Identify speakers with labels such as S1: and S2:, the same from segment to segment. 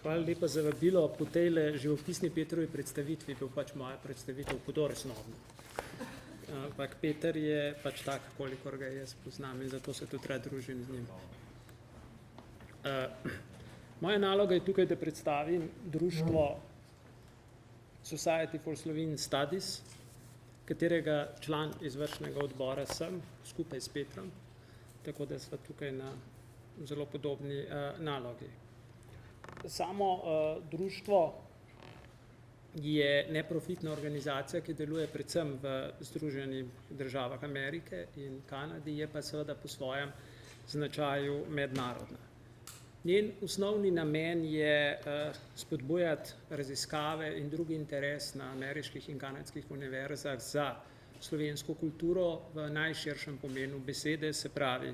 S1: Hvala lepa za vabilo. Po tejle živopisni Petrovi predstavitvi bo pač moja predstavitev hudo resnovna. Ampak Peter je pač tak, kolikor ga jaz poznam in zato se tudi rad družim z njim. Moja naloga je tukaj, da predstavim društvo Society for Slovene Studies, katerega član izvršnega odbora sem, skupaj s Petrom, tako da sva tukaj na zelo podobni nalogi. Samo društvo je neprofitna organizacija, ki deluje predvsem v Združenih državah Amerike in Kanadi, je pa seveda po svojem značaju mednarodna. Njen osnovni namen je spodbujati raziskave in drugi interes na ameriških in kanadskih univerzah za slovensko kulturo v najširšem pomenu besede, se pravi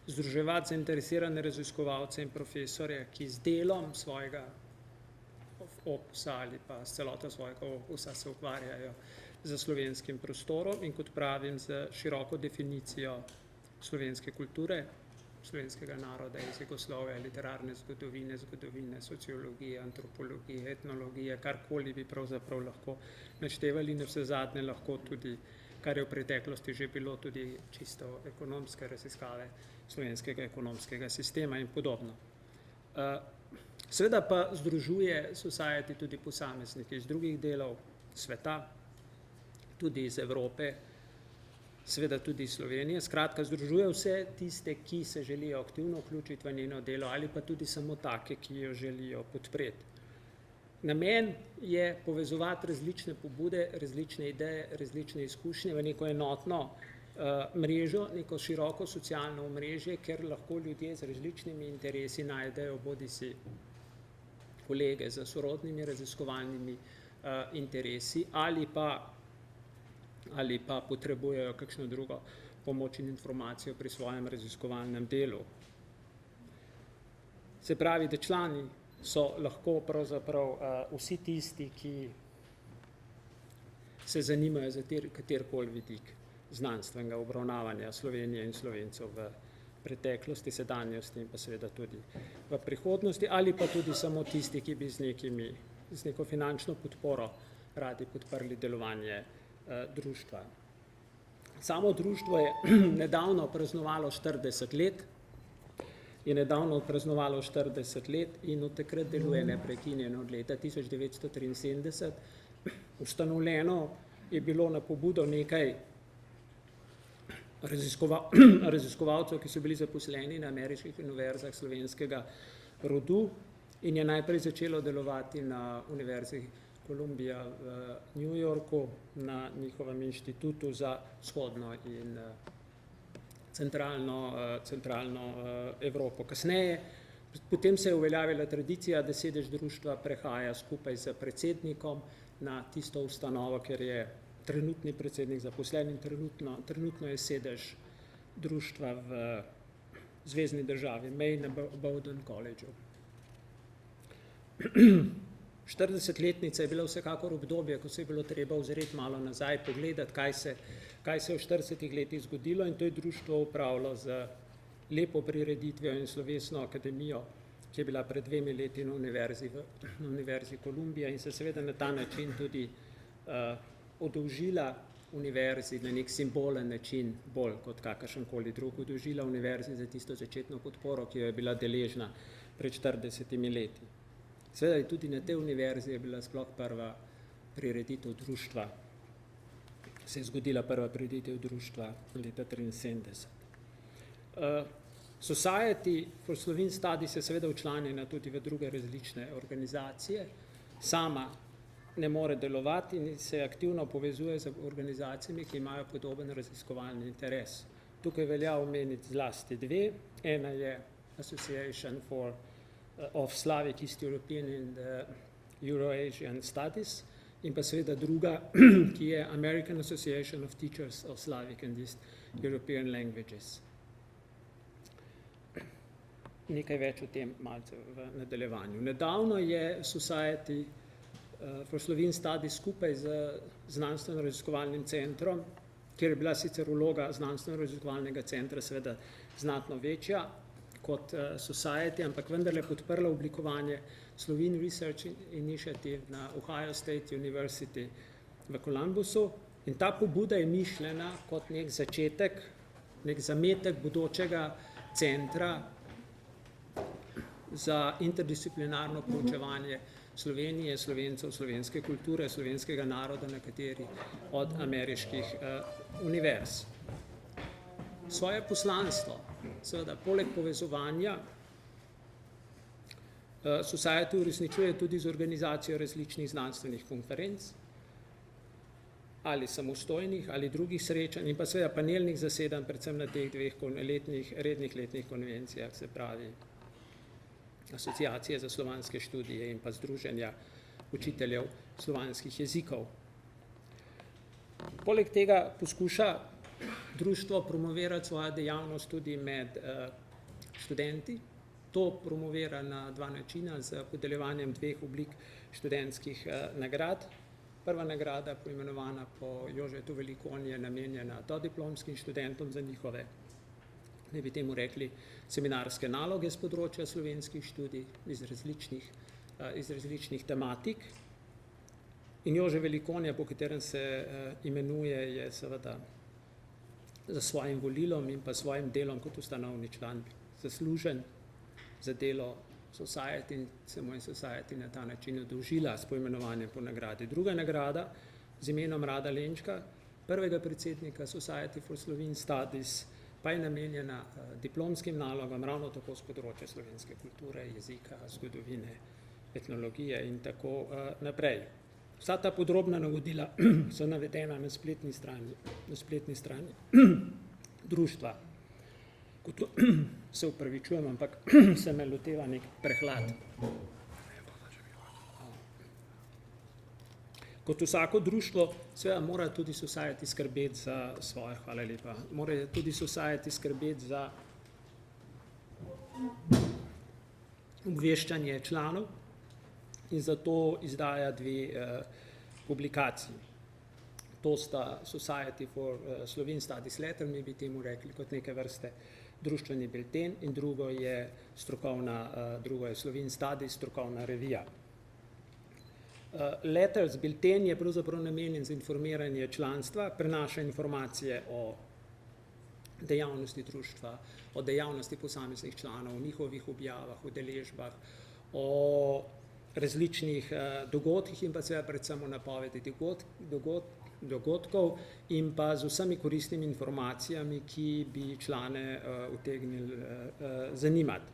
S1: združevati zainteresirane raziskovalce in profesorje, ki z delom svojega opusa ali pa s celoto svojega opusa se ukvarjajo z slovenskim prostorom in kot pravim z široko definicijo slovenske kulture, slovenskega naroda, jezikoslovja, literarne zgodovine, zgodovine, sociologije, antropologije, etnologije, karkoli bi pravzaprav lahko naštevali, navsezadnje lahko tudi, kar je v preteklosti že bilo, tudi čisto ekonomske raziskave slovenskega ekonomskega sistema in podobno. Seveda pa združuje Society tudi posamezniki iz drugih delov sveta, tudi iz Evrope, seveda tudi iz Slovenije. Skratka, združuje vse tiste, ki se želijo aktivno vključiti v njeno delo ali pa tudi samo take, ki jo želijo podpreti. Namen je povezovati različne pobude, različne ideje, različne izkušnje v neko enotno mrežo, neko široko socialno omrežje, ker lahko ljudje z različnimi interesi najdejo bodisi kolege z sorodnimi raziskovalnimi interesi ali pa potrebujejo kakšno drugo pomoč in informacijo pri svojem raziskovalnem delu. Se pravi, da člani so lahko pravzaprav vsi tisti, ki se zanimajo za katerikoli vidik znanstvenega obravnavanja Slovenije in Slovencev v preteklosti, sedanjosti in pa seveda tudi v prihodnosti, ali pa tudi samo tisti, ki bi z neko finančno podporo radi podprli delovanje društva. Samo društvo je nedavno praznovalo 40 let, in od takrat deluje neprekinjeno od leta 1973. Ustanovljeno je bilo na pobudo nekaj raziskovalcev, ki so bili zaposleni na ameriških univerzah slovenskega rodu in je najprej začelo delovati na univerzi Columbia v New Yorku, na njihovem inštitutu za vzhodno in centralno Evropo. Kasneje, potem se je uveljavila tradicija, da sedež društva prehaja skupaj z predsednikom na tisto ustanovo, ker je trenutni predsednik zaposlen in trenutno je sedež društva v zvezni državi Maine na Bowdoin Collegeu. 40-letnica je bila vsekakor obdobje, ko se je bilo treba ozreti malo nazaj, pogledati, kaj se je v 40 letih zgodilo, in to je društvo upravilo z lepo prireditvijo in slovesno akademijo, ki je bila pred 2 leti na univerzi Columbia in se seveda na ta način tudi odolžila univerzi na nek simbolen način, bolj kot kakršenkoli drug, odolžila univerzi za tisto začetno podporo, ki jo je bila deležna pred 40 leti. Seveda je tudi na tej univerzi je bila sploh prva prireditev društva, se je zgodila prva prireditev društva leta 1973. Society for Slovene Studies je seveda včlanjena tudi v druge različne organizacije, sama ne more delovati in se aktivno povezuje z organizacijami, ki imajo podoben raziskovalni interes. Tukaj velja omeniti zlasti dve. Ena je Association of Slavic East European and Euro-Asian Studies in pa seveda druga, ki je American Association of Teachers of Slavic and East European Languages. Nekaj več o tem malce v nadaljevanju. Nedavno je Society for Slovene Studies skupaj z znanstveno-raziskovalnim centrom, kjer je bila sicer vloga znanstveno-raziskovalnega centra seveda znatno večja, kot society, ampak vendarle podprla oblikovanje Slovene Research Initiative na Ohio State University v Columbusu. In ta pobuda je mišljena kot nek začetek, nek zametek bodočega centra za interdisciplinarno poučevanje Slovenije, Slovencev, slovenske kulture, slovenskega naroda na kateri od ameriških univerz. Svoje poslanstvo, seveda, poleg povezovanja, Society uresničuje tudi z organizacijo različnih znanstvenih konferenc, ali samostojnih, ali drugih srečanj in pa seveda panelnih zasedanj, predvsem na teh dveh rednih letnih konvencijah, se pravi Asociacije za slovanske študije in pa Združenja učiteljev slovanskih jezikov. Poleg tega poskuša društvo promovirati svojo dejavnost tudi med študenti. To promovira na dva načina, z podeljevanjem dveh oblik študentskih nagrad. Prva nagrada, poimenovana po Jožetu Velikonji, je namenjena dodiplomskim študentom za njihove, ne bi temu rekli, seminarske naloge z področja slovenskih študij iz različnih tematik. In Jože Velikonja, po katerem se imenuje, je seveda za svojim volilom in pa svojim delom kot ustanovni član zaslužen za delo Society in se mu je Society na ta način oddolžila s poimenovanjem po nagradi. Druga nagrada z imenom Rada Lenčka, prvega predsednika Society for Slovene Studies, pa je namenjena diplomskim nalogam, ravno tako z področja slovenske kulture, jezika, zgodovine, etnologije in tako naprej. Vsa ta podrobna navodila so navedena na spletni strani društva. Se upravičujem, ampak se me loteva nek prehlad. Kot vsako društvo, seveda mora tudi Society skrbeti za svoje, hvala lepa, mora tudi Society skrbeti za obveščanje članov in zato izdaja dve publikaciji. To sta Society for Slovene Studies Letter, mi bi temu rekli kot neke vrste društveni bilten, in drugo je Slovene Studies, strokovna revija. Letters, bilten je pravzaprav namenjen za informiranje članstva, prenaša informacije o dejavnosti društva, o dejavnosti posameznih članov, o njihovih objavah, udeležbah, o različnih dogodkih in pa seveda predvsem o napovedi dogodkov in pa z vsemi koristnimi informacijami, ki bi člane utegnili zanimati.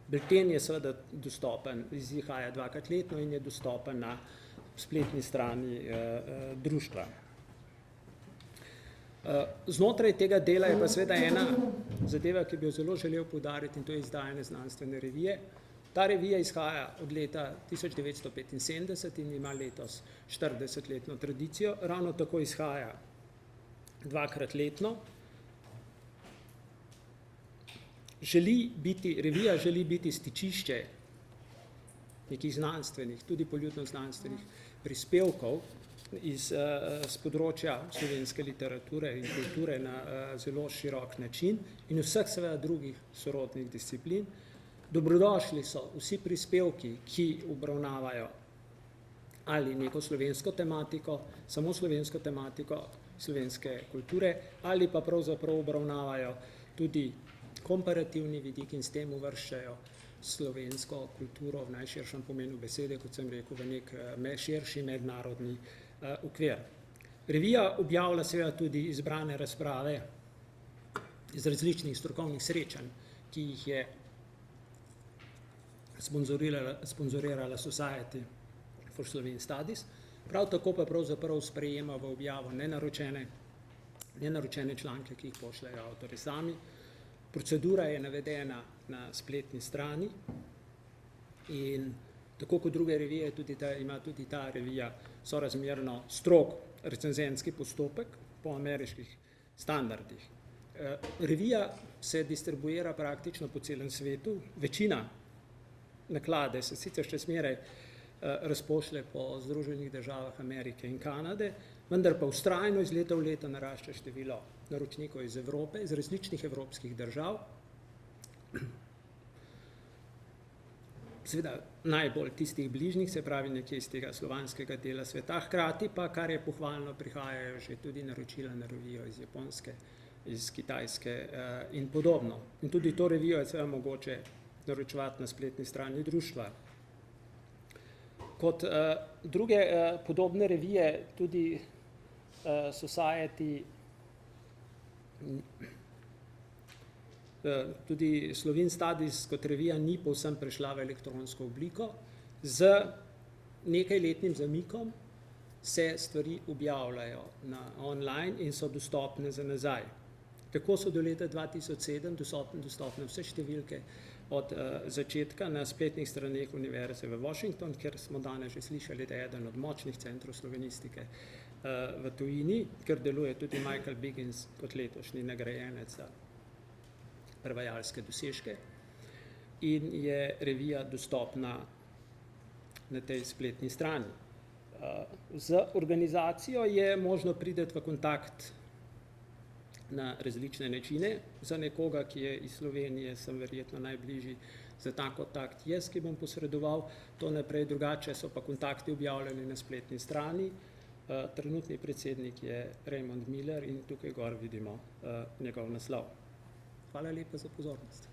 S1: Bilten je seveda dostopen, izhaja dvakrat letno in je dostopen na spletni strani društva. Znotraj tega dela je pa seveda ena zadeva, ki bi jo zelo želel poudariti, in to je izdajanje znanstvene revije. Ta revija izhaja od leta 1975 in ima letos 40-letno tradicijo. Ravno tako izhaja dvakrat letno. Revija želi biti stičišče nekih znanstvenih, tudi poljudno-znanstvenih prispevkov z področja slovenske literature in kulture na zelo širok način in vseh seveda drugih sorodnih disciplin. Dobrodošli so vsi prispevki, ki obravnavajo ali neko slovensko tematiko, samo slovensko tematiko slovenske kulture, ali pa pravzaprav obravnavajo tudi komparativni vidik in s tem uvrščajo slovensko kulturo v najširšem pomenu besede, kot sem rekel, v nek širši mednarodni okvir. Revija objavlja seveda tudi izbrane razprave iz različnih strokovnih srečanj, ki jih je sponzorirala Society for Slovene Studies. Prav tako pa pravzaprav sprejema v objavo nenaročene članke, ki jih pošljajo avtorji sami. Procedura je navedena na spletni strani in tako kot druge revije ima tudi ta revija sorazmerno strog recenzentski postopek po ameriških standardih. Revija se distribuira praktično po celem svetu. Večina naklade se sicer še zmeraj razpošlje po Združenih državah Amerike in Kanade, vendar pa vztrajno iz leta v leto narašča število naročnikov iz Evrope, iz različnih evropskih držav. Seveda najbolj tistih bližnjih, se pravi nekje iz tega slovanskega dela sveta, hkrati pa, kar je pohvalno, prihajajo že tudi naročila na revijo iz Japonske, iz Kitajske in podobno. In tudi to revijo je seveda mogoče naročevati na spletni strani društva. Kot druge podobne revije, tudi Society, tudi Slovene Studies kot revija ni povsem prešla v elektronsko obliko. Z nekajletnim zamikom se stvari objavljajo online in so dostopne za nazaj. Tako so do leta 2007 dostopne vse številke od začetka na spletnih straneh Univerze v Washington, kjer smo danes že slišali, da je eden od močnih centrov slovenistike v tujini, ker deluje tudi Michael Biggins kot letošnji nagrajenec za prevajalske dosežke in je revija dostopna na tej spletni strani. Z organizacijo je možno priti v kontakt na različne načine. Za nekoga, ki je iz Slovenije, sem verjetno najbližji za ta kontakt jaz, ki bom posredoval to naprej, drugače so pa kontakti objavljeni na spletni strani. Trenutni predsednik je Raymond Miller in tukaj gor vidimo njegov naslov. Hvala lepa za pozornost.